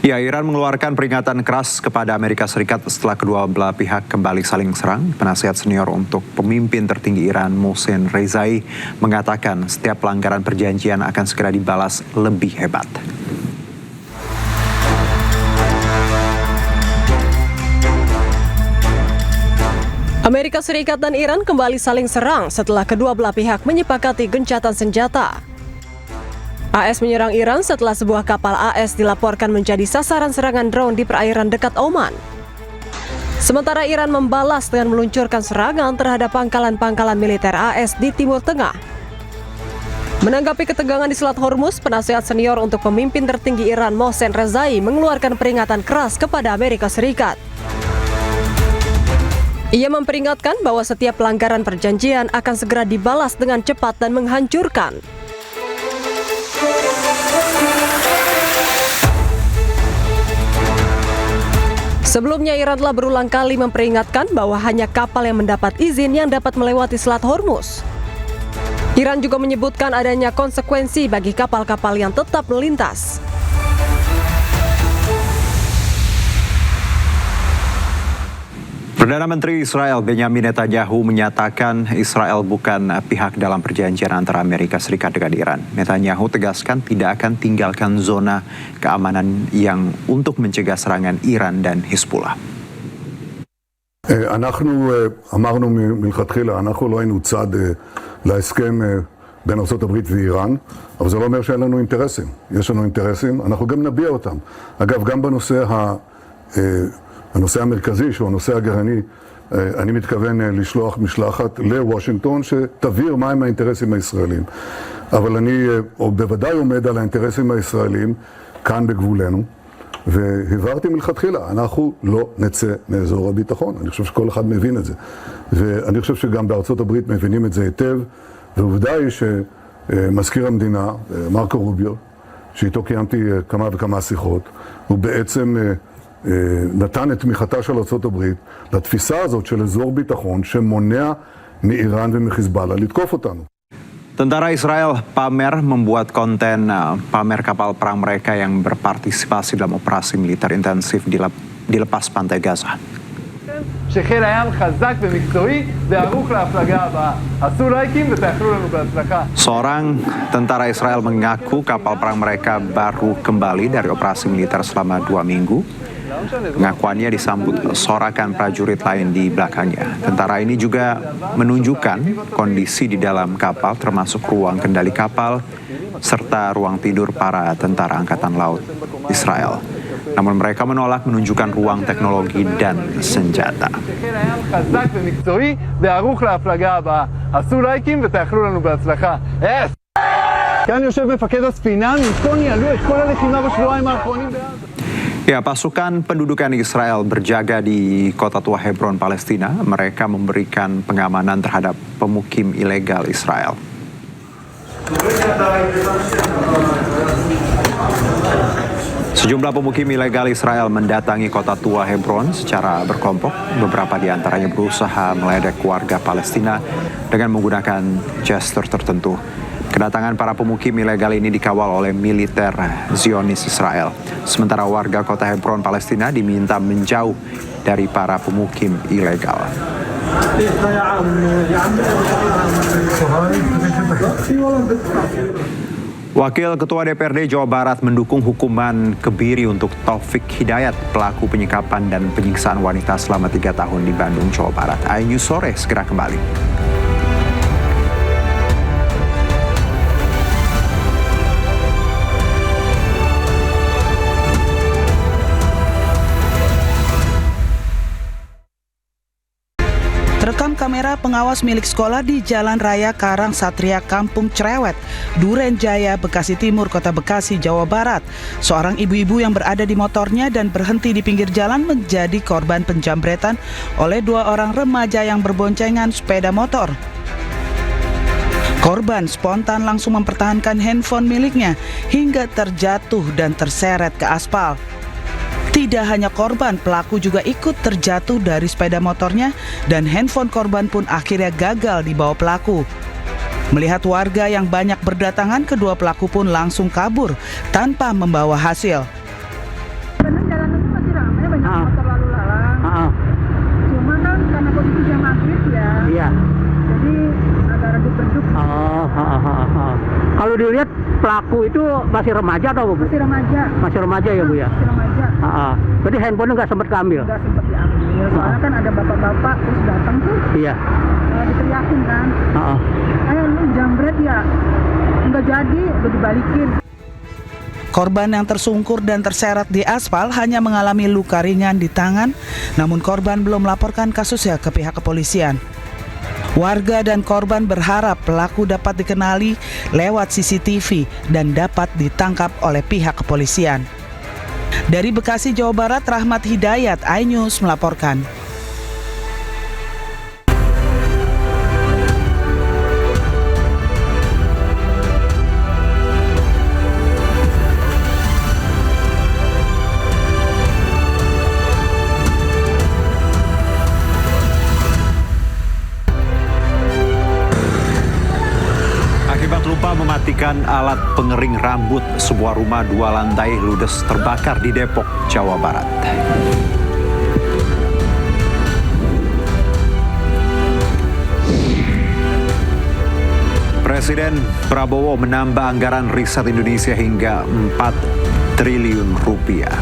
Ya, Iran mengeluarkan peringatan keras kepada Amerika Serikat setelah kedua belah pihak kembali saling serang. Penasihat senior untuk pemimpin tertinggi Iran, Mohsen Rezai, mengatakan setiap pelanggaran perjanjian akan segera dibalas lebih hebat. Amerika Serikat dan Iran kembali saling serang setelah kedua belah pihak menyepakati gencatan senjata. AS menyerang Iran setelah sebuah kapal AS dilaporkan menjadi sasaran serangan drone di perairan dekat Oman. Sementara Iran membalas dengan meluncurkan serangan terhadap pangkalan-pangkalan militer AS di Timur Tengah. Menanggapi ketegangan di Selat Hormuz, penasihat senior untuk pemimpin tertinggi Iran, Mohsen Rezai, mengeluarkan peringatan keras kepada Amerika Serikat. Ia memperingatkan bahwa setiap pelanggaran perjanjian akan segera dibalas dengan cepat dan menghancurkan. Sebelumnya, Iran telah berulang kali memperingatkan bahwa hanya kapal yang mendapat izin yang dapat melewati Selat Hormuz. Iran juga menyebutkan adanya konsekuensi bagi kapal-kapal yang tetap melintas. Perdana Menteri Israel Benjamin Netanyahu menyatakan Israel bukan pihak dalam perjanjian antara Amerika Serikat dengan Iran. Netanyahu tegaskan tidak akan tinggalkan zona keamanan yang untuk mencegah serangan Iran dan Hizbullah. אנחנו אמרנו מלכתחילה, אנחנו לא היינו צד להסכם בין ארצות הברית ואיראן, אבל זה לא אומר שאין לנו אינטרסים. יש לנו אינטרסים, אנחנו גם נביע אותם. אגב, גם הנושא המרכזי, שהוא הנושא הגרעיני, אני מתכוון לשלוח משלחת לוושינגטון שתבהיר מהם האינטרסים הישראלים. אבל אני בוודאי עומד על האינטרסים הישראלים כאן בגבולנו, והבהרתי מלכתחילה, אנחנו לא נצא מאזור הביטחון. אני חושב שכל אחד מבין את זה. ואני חושב שגם בארצות הברית מבינים את זה היטב, ועובדה היא שמזכיר המדינה, מרקו רוביו, שאיתו קיימתי כמה וכמה שיחות, הוא בעצם נתן את תמיכתה של ארצות הברית לתפיסה הזאת של אזור ביטחון שמונע מאיראן ומחיזבאללה לתקוף אותנו. Tentara Israel membuat konten pamer kapal perang mereka yang berpartisipasi dalam operasi militer intensif di lepas pantai Gaza. שחיל הים חזק ומקצועי וערוך להפלגה הבאה. עשו לייקים ותאכלו לנו בהצלחה. Seorang tentara Israel mengaku kapal perang mereka baru kembali dari operasi militer selama 2 minggu. Pengakuannya disambut sorakan prajurit lain di belakangnya. Tentara ini juga menunjukkan kondisi di dalam kapal termasuk ruang kendali kapal serta ruang tidur para tentara angkatan laut Israel. Namun mereka menolak menunjukkan ruang teknologi dan senjata. כאן יושב מפקד הספינה, מאיתו ניהלו את כל הלחימה בשבועיים האחרונים בעזה. Ya, pasukan pendudukan Israel berjaga di kota tua Hebron, Palestina. Mereka memberikan pengamanan terhadap pemukim ilegal Israel. Sejumlah pemukim ilegal Israel mendatangi kota tua Hebron secara berkelompok. Beberapa di antaranya berusaha meledek warga Palestina dengan menggunakan gestur tertentu. Kedatangan para pemukim ilegal ini dikawal oleh militer Zionis Israel. Sementara warga kota Hebron, Palestina diminta menjauh dari para pemukim ilegal. Wakil Ketua DPRD Jawa Barat mendukung hukuman kebiri untuk Taufik Hidayat, pelaku penyekapan dan penyiksaan wanita selama 3 tahun di Bandung, Jawa Barat. Ayu Sore segera kembali. Terekam kamera pengawas milik sekolah di Jalan Raya Karang Satria, Kampung Cerewet, Duren Jaya, Bekasi Timur, Kota Bekasi, Jawa Barat. Seorang ibu-ibu yang berada di motornya dan berhenti di pinggir jalan menjadi korban penjambretan oleh 2 orang remaja yang berboncengan sepeda motor. Korban spontan langsung mempertahankan handphone miliknya hingga terjatuh dan terseret ke aspal. Tidak hanya korban, pelaku juga ikut terjatuh dari sepeda motornya dan handphone korban pun akhirnya gagal dibawa pelaku. Melihat warga yang banyak berdatangan, kedua pelaku pun langsung kabur tanpa membawa hasil. motor lalu lalang. Cuma kan karena posisinya maghrib ya. Iya. Jadi agak redup-redup. Kalau dilihat pelaku itu masih remaja atau Bu? Masih remaja. Masih remaja ya Bu ya? Masih remaja. Berarti handphone nggak sempat keambil? Nggak sempat diambil. Soalnya kan ada bapak-bapak terus datang tuh. Iya. Diteriakin kan. Ayo lu jambret ya. Nggak jadi, udah dibalikin. Korban yang tersungkur dan terseret di aspal hanya mengalami luka ringan di tangan, namun korban belum melaporkan kasusnya ke pihak kepolisian. Warga dan korban berharap pelaku dapat dikenali lewat CCTV dan dapat ditangkap oleh pihak kepolisian. Dari Bekasi, Jawa Barat, Rahmat Hidayat, iNews melaporkan. Lupa mematikan alat pengering rambut, sebuah rumah 2 lantai ludes terbakar di Depok, Jawa Barat. Presiden Prabowo menambah anggaran riset Indonesia hingga 4 triliun rupiah.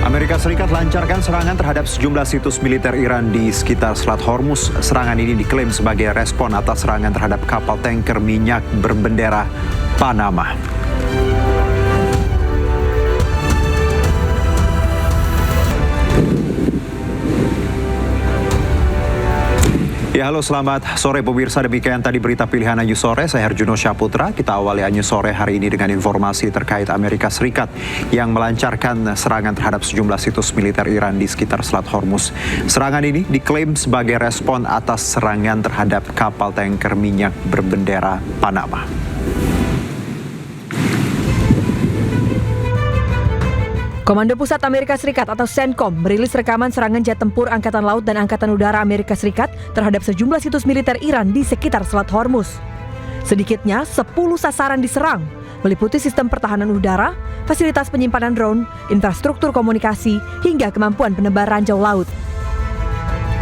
Amerika Serikat lancarkan serangan terhadap sejumlah situs militer Iran di sekitar Selat Hormuz. Serangan ini diklaim sebagai respon atas serangan terhadap kapal tanker minyak berbendera Panama. Ya, halo, selamat sore pemirsa. Demikian tadi berita pilihan Anju Sore. Saya Herjuno Syaputra. Kita awali Anju Sore hari ini dengan informasi terkait Amerika Serikat yang melancarkan serangan terhadap sejumlah situs militer Iran di sekitar Selat Hormuz. Serangan ini diklaim sebagai respon atas serangan terhadap kapal tanker minyak berbendera Panama. Komando Pusat Amerika Serikat atau CENTCOM merilis rekaman serangan jet tempur Angkatan Laut dan Angkatan Udara Amerika Serikat terhadap sejumlah situs militer Iran di sekitar Selat Hormuz. Sedikitnya 10 sasaran diserang, meliputi sistem pertahanan udara, fasilitas penyimpanan drone, infrastruktur komunikasi, hingga kemampuan penebar ranjau laut.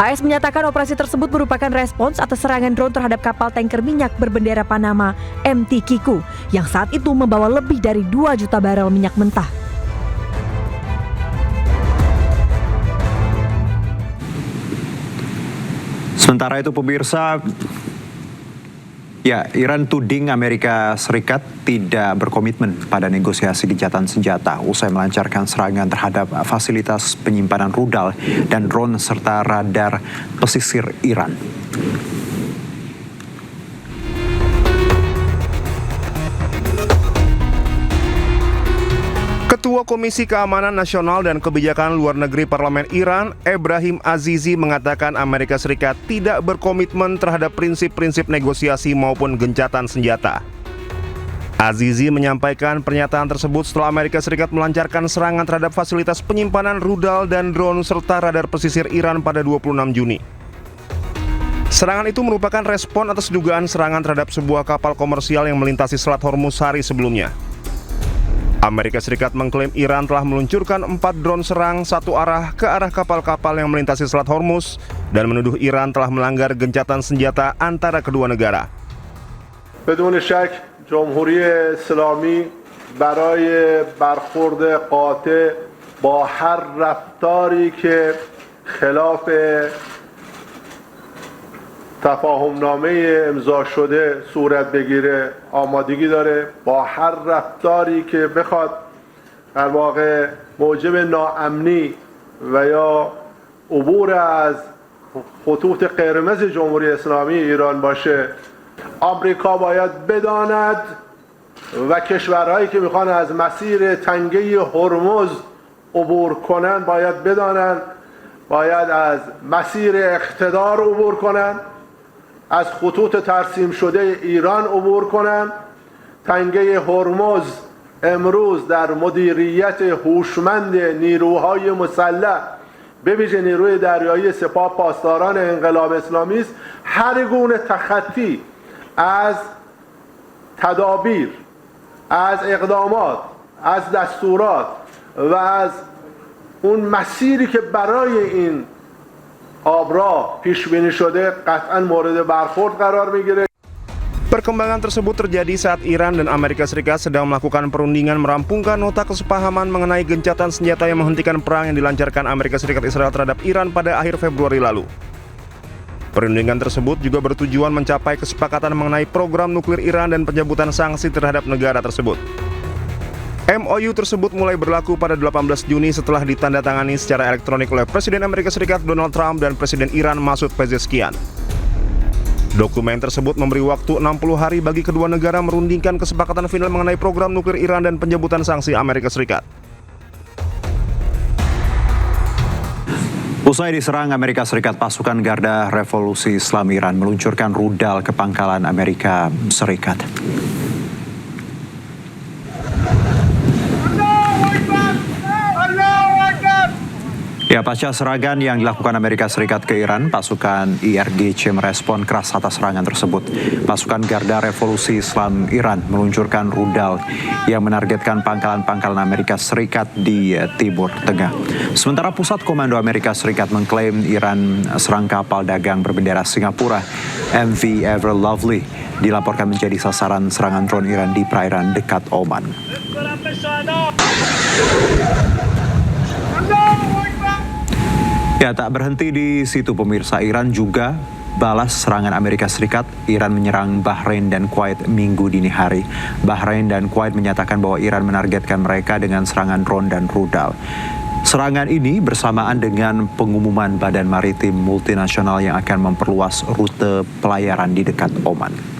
AS menyatakan operasi tersebut merupakan respons atas serangan drone terhadap kapal tanker minyak berbendera Panama MT Kiku yang saat itu membawa lebih dari 2 juta barel minyak mentah. Sementara itu pemirsa, ya, Iran tuding Amerika Serikat tidak berkomitmen pada negosiasi gencatan senjata usai melancarkan serangan terhadap fasilitas penyimpanan rudal dan drone serta radar pesisir Iran. Ketua Komisi Keamanan Nasional dan Kebijakan Luar Negeri Parlemen Iran, Ebrahim Azizi, mengatakan Amerika Serikat tidak berkomitmen terhadap prinsip-prinsip negosiasi maupun gencatan senjata. Azizi menyampaikan pernyataan tersebut setelah Amerika Serikat melancarkan serangan terhadap fasilitas penyimpanan rudal dan drone serta radar pesisir Iran pada 26 Juni. Serangan itu merupakan respon atas dugaan serangan terhadap sebuah kapal komersial yang melintasi Selat Hormuz hari sebelumnya. Amerika Serikat mengklaim Iran telah meluncurkan 4 drone serang satu arah ke arah kapal-kapal yang melintasi Selat Hormuz dan menuduh Iran telah melanggar gencatan senjata antara kedua negara. بدون شک جمهوری اسلامی برای برخورد قاطع با هر رفتاری که خلاف تفاهمنامه امضا شده صورت بگیره آمادگی داره، با هر رفتاری که بخواد در واقع موجب ناامنی و یا عبور از خطوط قرمز جمهوری اسلامی ایران باشه، آمریکا باید بداند و کشورهایی که میخوان از مسیر تنگه هرمز عبور کنن باید بدانند باید از مسیر اقتدار عبور کنن، از خطوط ترسیم شده ایران عبور کنن. تنگه هرمز امروز در مدیریت هوشمند نیروهای مسلح به ویژه نیروی دریایی سپاه پاسداران انقلاب اسلامی است. هر گونه تخطی از تدابیر، از اقدامات، از دستورات و از اون مسیری که برای این آبراه پیش بینی شده قطعا مورد برخورد قرار میگیره. Perkembangan tersebut terjadi saat Iran dan Amerika Serikat sedang melakukan perundingan merampungkan nota kesepahaman mengenai gencatan senjata yang menghentikan perang yang dilancarkan Amerika Serikat Israel terhadap Iran pada akhir Februari lalu. Perundingan tersebut juga bertujuan mencapai kesepakatan mengenai program nuklir Iran dan pencabutan sanksi terhadap negara tersebut. MOU tersebut mulai berlaku pada 18 Juni setelah ditandatangani secara elektronik oleh Presiden Amerika Serikat Donald Trump dan Presiden Iran Masoud Pezeshkian. Dokumen tersebut memberi waktu 60 hari bagi kedua negara merundingkan kesepakatan final mengenai program nuklir Iran dan pencabutan sanksi Amerika Serikat. Usai diserang Amerika Serikat, pasukan Garda Revolusi Islam Iran meluncurkan rudal ke pangkalan Amerika Serikat. Ya, pasca serangan yang dilakukan Amerika Serikat ke Iran, pasukan IRGC merespon keras atas serangan tersebut. Pasukan Garda Revolusi Islam Iran meluncurkan rudal yang menargetkan pangkalan-pangkalan Amerika Serikat di Timur Tengah. Sementara Pusat Komando Amerika Serikat mengklaim Iran serang kapal dagang berbendera Singapura MV Ever Lovely dilaporkan menjadi sasaran serangan drone Iran di perairan dekat Oman. Ya, tak berhenti di situ pemirsa, Iran juga balas serangan Amerika Serikat. Iran menyerang Bahrain dan Kuwait Minggu dini hari. Bahrain dan Kuwait menyatakan bahwa Iran menargetkan mereka dengan serangan drone dan rudal. Serangan ini bersamaan dengan pengumuman Badan Maritim Multinasional yang akan memperluas rute pelayaran di dekat Oman.